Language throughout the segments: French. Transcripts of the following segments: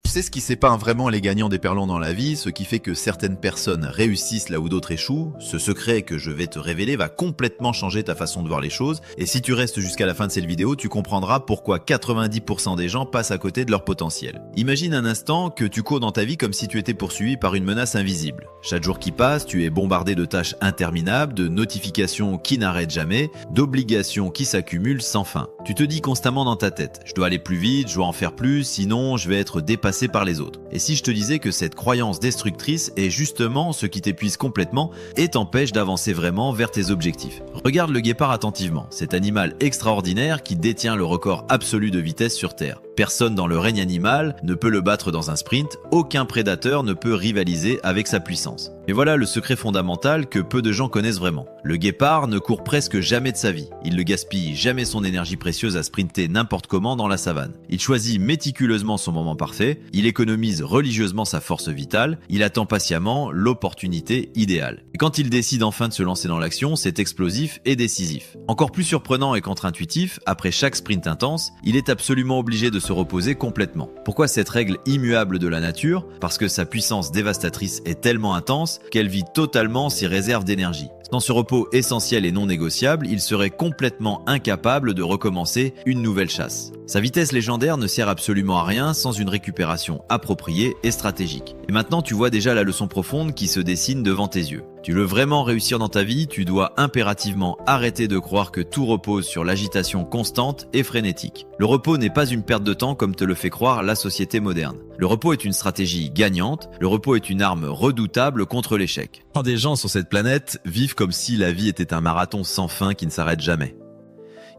Tu sais ce qui sépare vraiment les gagnants des perdants dans la vie, ce qui fait que certaines personnes réussissent là où d'autres échouent, ce secret que je vais te révéler va complètement changer ta façon de voir les choses, et si tu restes jusqu'à la fin de cette vidéo, tu comprendras pourquoi 90% des gens passent à côté de leur potentiel. Imagine un instant que tu cours dans ta vie comme si tu étais poursuivi par une menace invisible. Chaque jour qui passe, tu es bombardé de tâches interminables, de notifications qui n'arrêtent jamais, d'obligations qui s'accumulent sans fin. Tu te dis constamment dans ta tête, je dois aller plus vite, je dois en faire plus, sinon je vais être dépassé par les autres. Et si je te disais que cette croyance destructrice est justement ce qui t'épuise complètement et t'empêche d'avancer vraiment vers tes objectifs. Regarde le guépard attentivement, cet animal extraordinaire qui détient le record absolu de vitesse sur Terre. Personne dans le règne animal ne peut le battre dans un sprint, aucun prédateur ne peut rivaliser avec sa puissance. Et voilà le secret fondamental que peu de gens connaissent vraiment. Le guépard ne court presque jamais de sa vie. Il ne gaspille jamais son énergie précieuse à sprinter n'importe comment dans la savane. Il choisit méticuleusement son moment parfait, il économise religieusement sa force vitale, il attend patiemment l'opportunité idéale. Et quand il décide enfin de se lancer dans l'action, c'est explosif et décisif. Encore plus surprenant et contre-intuitif, après chaque sprint intense, il est absolument obligé de se reposer complètement. Pourquoi cette règle immuable de la nature? Parce que sa puissance dévastatrice est tellement intense qu'elle vide totalement ses réserves d'énergie. Sans ce repos essentiel et non négociable, il serait complètement incapable de recommencer une nouvelle chasse. Sa vitesse légendaire ne sert absolument à rien sans une récupération appropriée et stratégique. Et maintenant, tu vois déjà la leçon profonde qui se dessine devant tes yeux. Tu veux vraiment réussir dans ta vie, tu dois impérativement arrêter de croire que tout repose sur l'agitation constante et frénétique. Le repos n'est pas une perte de temps comme te le fait croire la société moderne. Le repos est une stratégie gagnante, le repos est une arme redoutable contre l'échec. Quand des gens sur cette planète vivent comme si la vie était un marathon sans fin qui ne s'arrête jamais.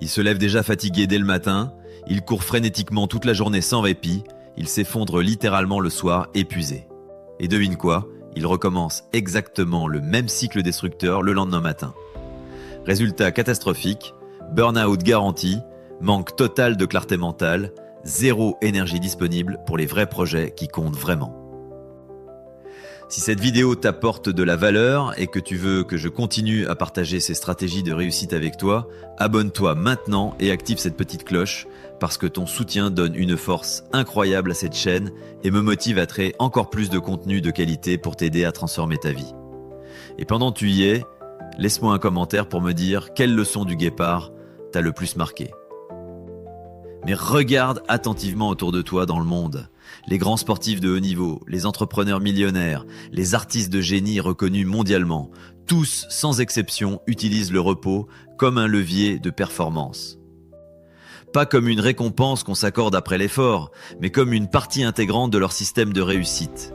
Ils se lèvent déjà fatigués dès le matin, ils courent frénétiquement toute la journée sans répit, ils s'effondrent littéralement le soir épuisés. Et devine quoi ? Ils recommencent exactement le même cycle destructeur le lendemain matin. Résultat catastrophique, burn-out garanti, manque total de clarté mentale, zéro énergie disponible pour les vrais projets qui comptent vraiment. Si cette vidéo t'apporte de la valeur et que tu veux que je continue à partager ces stratégies de réussite avec toi, abonne-toi maintenant et active cette petite cloche parce que ton soutien donne une force incroyable à cette chaîne et me motive à créer encore plus de contenu de qualité pour t'aider à transformer ta vie. Et pendant que tu y es, laisse-moi un commentaire pour me dire quelle leçon du guépard t'a le plus marqué. Mais regarde attentivement autour de toi dans le monde. Les grands sportifs de haut niveau, les entrepreneurs millionnaires, les artistes de génie reconnus mondialement, tous sans exception utilisent le repos comme un levier de performance. Pas comme une récompense qu'on s'accorde après l'effort, mais comme une partie intégrante de leur système de réussite.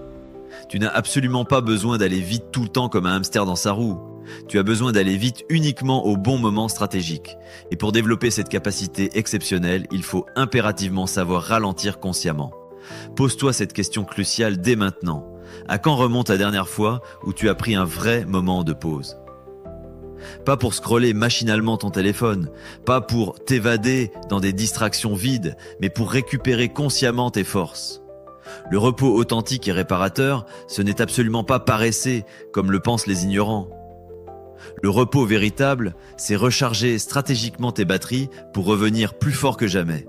Tu n'as absolument pas besoin d'aller vite tout le temps comme un hamster dans sa roue. Tu as besoin d'aller vite uniquement au bon moment stratégique. Et pour développer cette capacité exceptionnelle, il faut impérativement savoir ralentir consciemment. Pose-toi cette question cruciale dès maintenant. À quand remonte la dernière fois où tu as pris un vrai moment de pause? Pas pour scroller machinalement ton téléphone, pas pour t'évader dans des distractions vides, mais pour récupérer consciemment tes forces. Le repos authentique et réparateur, ce n'est absolument pas paresser comme le pensent les ignorants. Le repos véritable, c'est recharger stratégiquement tes batteries pour revenir plus fort que jamais.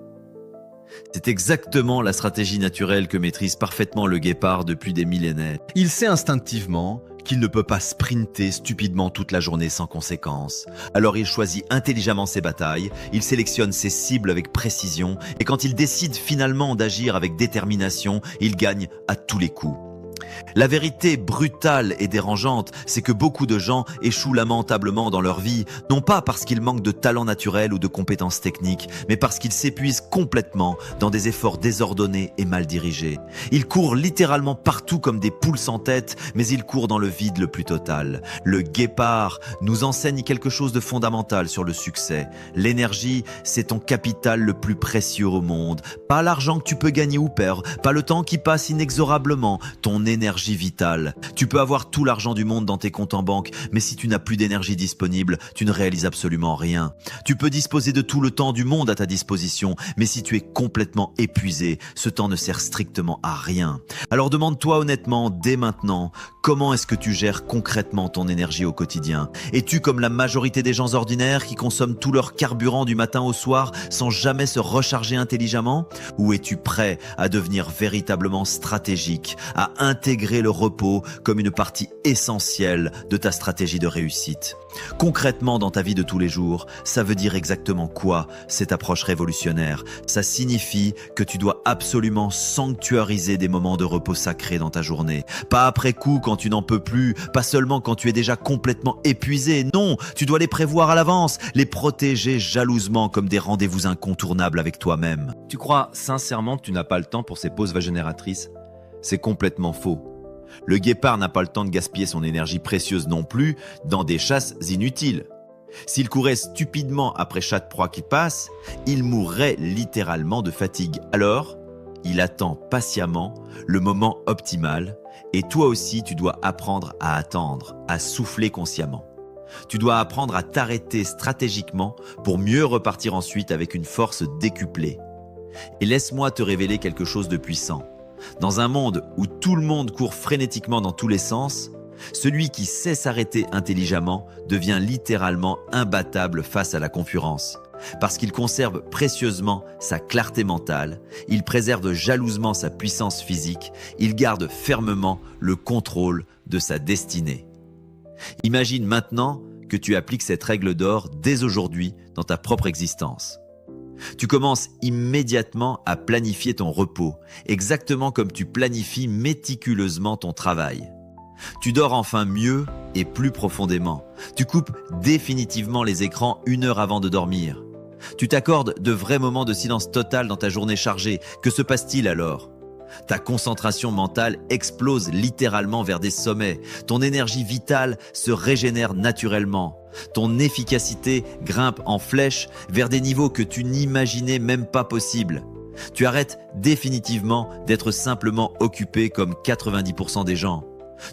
C'est exactement la stratégie naturelle que maîtrise parfaitement le guépard depuis des millénaires. Il sait instinctivement qu'il ne peut pas sprinter stupidement toute la journée sans conséquence. Alors il choisit intelligemment ses batailles, il sélectionne ses cibles avec précision, et quand il décide finalement d'agir avec détermination, il gagne à tous les coups. La vérité brutale et dérangeante, c'est que beaucoup de gens échouent lamentablement dans leur vie, non pas parce qu'ils manquent de talent naturel ou de compétences techniques, mais parce qu'ils s'épuisent complètement dans des efforts désordonnés et mal dirigés. Ils courent littéralement partout comme des poules sans tête, mais ils courent dans le vide le plus total. Le guépard nous enseigne quelque chose de fondamental sur le succès. L'énergie, c'est ton capital le plus précieux au monde. Pas l'argent que tu peux gagner ou perdre, pas le temps qui passe inexorablement. Ton énergie énergie vitale. Tu peux avoir tout l'argent du monde dans tes comptes en banque, mais si tu n'as plus d'énergie disponible, tu ne réalises absolument rien. Tu peux disposer de tout le temps du monde à ta disposition, mais si tu es complètement épuisé, ce temps ne sert strictement à rien. Alors demande-toi honnêtement, dès maintenant, comment est-ce que tu gères concrètement ton énergie au quotidien? Es-tu comme la majorité des gens ordinaires qui consomment tout leur carburant du matin au soir sans jamais se recharger intelligemment? Ou es-tu prêt à devenir véritablement stratégique, à intégrer le repos comme une partie essentielle de ta stratégie de réussite? Concrètement, dans ta vie de tous les jours, ça veut dire exactement quoi cette approche révolutionnaire? Ça signifie que tu dois absolument sanctuariser des moments de repos sacrés dans ta journée. Pas après coup quand tu n'en peux plus, pas seulement quand tu es déjà complètement épuisé. Non, tu dois les prévoir à l'avance, les protéger jalousement comme des rendez-vous incontournables avec toi-même. Tu crois sincèrement que tu n'as pas le temps pour ces pauses génératrices? C'est complètement faux. Le guépard n'a pas le temps de gaspiller son énergie précieuse non plus dans des chasses inutiles. S'il courait stupidement après chaque proie qui passe, il mourrait littéralement de fatigue. Alors, il attend patiemment le moment optimal et toi aussi tu dois apprendre à attendre, à souffler consciemment. Tu dois apprendre à t'arrêter stratégiquement pour mieux repartir ensuite avec une force décuplée. Et laisse-moi te révéler quelque chose de puissant. Dans un monde où tout le monde court frénétiquement dans tous les sens, celui qui sait s'arrêter intelligemment devient littéralement imbattable face à la concurrence. Parce qu'il conserve précieusement sa clarté mentale, il préserve jalousement sa puissance physique, il garde fermement le contrôle de sa destinée. Imagine maintenant que tu appliques cette règle d'or dès aujourd'hui dans ta propre existence. Tu commences immédiatement à planifier ton repos, exactement comme tu planifies méticuleusement ton travail. Tu dors enfin mieux et plus profondément. Tu coupes définitivement les écrans 1 heure avant de dormir. Tu t'accordes de vrais moments de silence total dans ta journée chargée. Que se passe-t-il alors ? Ta concentration mentale explose littéralement vers des sommets. Ton énergie vitale se régénère naturellement. Ton efficacité grimpe en flèche vers des niveaux que tu n'imaginais même pas possibles. Tu arrêtes définitivement d'être simplement occupé comme 90% des gens.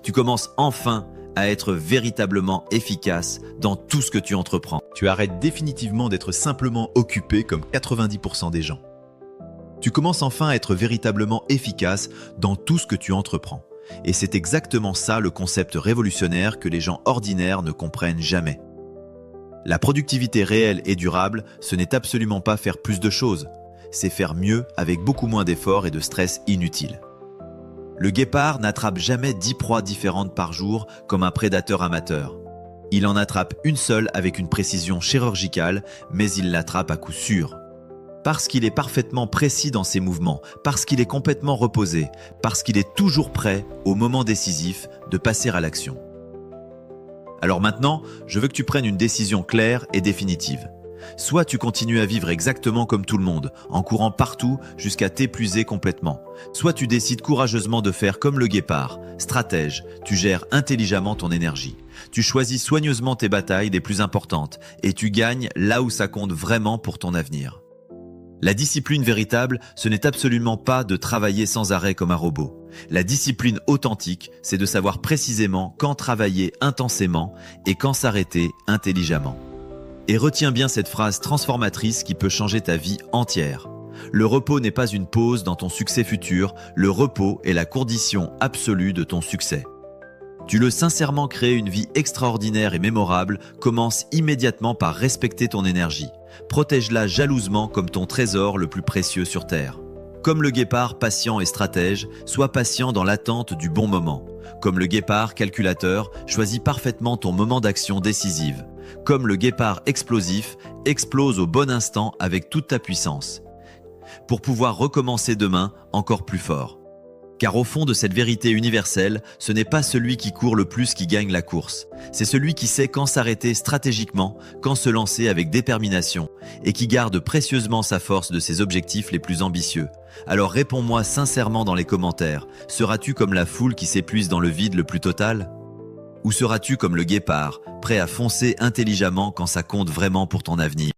Tu commences enfin à être véritablement efficace dans tout ce que tu entreprends. Tu arrêtes définitivement d'être simplement occupé comme 90% des gens. Tu commences enfin à être véritablement efficace dans tout ce que tu entreprends. Et c'est exactement ça le concept révolutionnaire que les gens ordinaires ne comprennent jamais. La productivité réelle et durable, ce n'est absolument pas faire plus de choses. C'est faire mieux avec beaucoup moins d'efforts et de stress inutile. Le guépard n'attrape jamais 10 proies différentes par jour comme un prédateur amateur. Il en attrape une seule avec une précision chirurgicale, mais il l'attrape à coup sûr. Parce qu'il est parfaitement précis dans ses mouvements, parce qu'il est complètement reposé, parce qu'il est toujours prêt, au moment décisif, de passer à l'action. Alors maintenant, je veux que tu prennes une décision claire et définitive. Soit tu continues à vivre exactement comme tout le monde, en courant partout jusqu'à t'épuiser complètement. Soit tu décides courageusement de faire comme le guépard, stratège, tu gères intelligemment ton énergie. Tu choisis soigneusement tes batailles les plus importantes et tu gagnes là où ça compte vraiment pour ton avenir. La discipline véritable, ce n'est absolument pas de travailler sans arrêt comme un robot. La discipline authentique, c'est de savoir précisément quand travailler intensément et quand s'arrêter intelligemment. Et retiens bien cette phrase transformatrice qui peut changer ta vie entière. Le repos n'est pas une pause dans ton succès futur, le repos est la condition absolue de ton succès. Tu veux sincèrement créer une vie extraordinaire et mémorable, commence immédiatement par respecter ton énergie. Protège-la jalousement comme ton trésor le plus précieux sur Terre. Comme le guépard patient et stratège, sois patient dans l'attente du bon moment. Comme le guépard calculateur, choisis parfaitement ton moment d'action décisive. Comme le guépard explosif, explose au bon instant avec toute ta puissance. Pour pouvoir recommencer demain encore plus fort. Car au fond de cette vérité universelle, ce n'est pas celui qui court le plus qui gagne la course. C'est celui qui sait quand s'arrêter stratégiquement, quand se lancer avec détermination, et qui garde précieusement sa force de ses objectifs les plus ambitieux. Alors réponds-moi sincèrement dans les commentaires, seras-tu comme la foule qui s'épuise dans le vide le plus total ? Ou seras-tu comme le guépard, prêt à foncer intelligemment quand ça compte vraiment pour ton avenir ?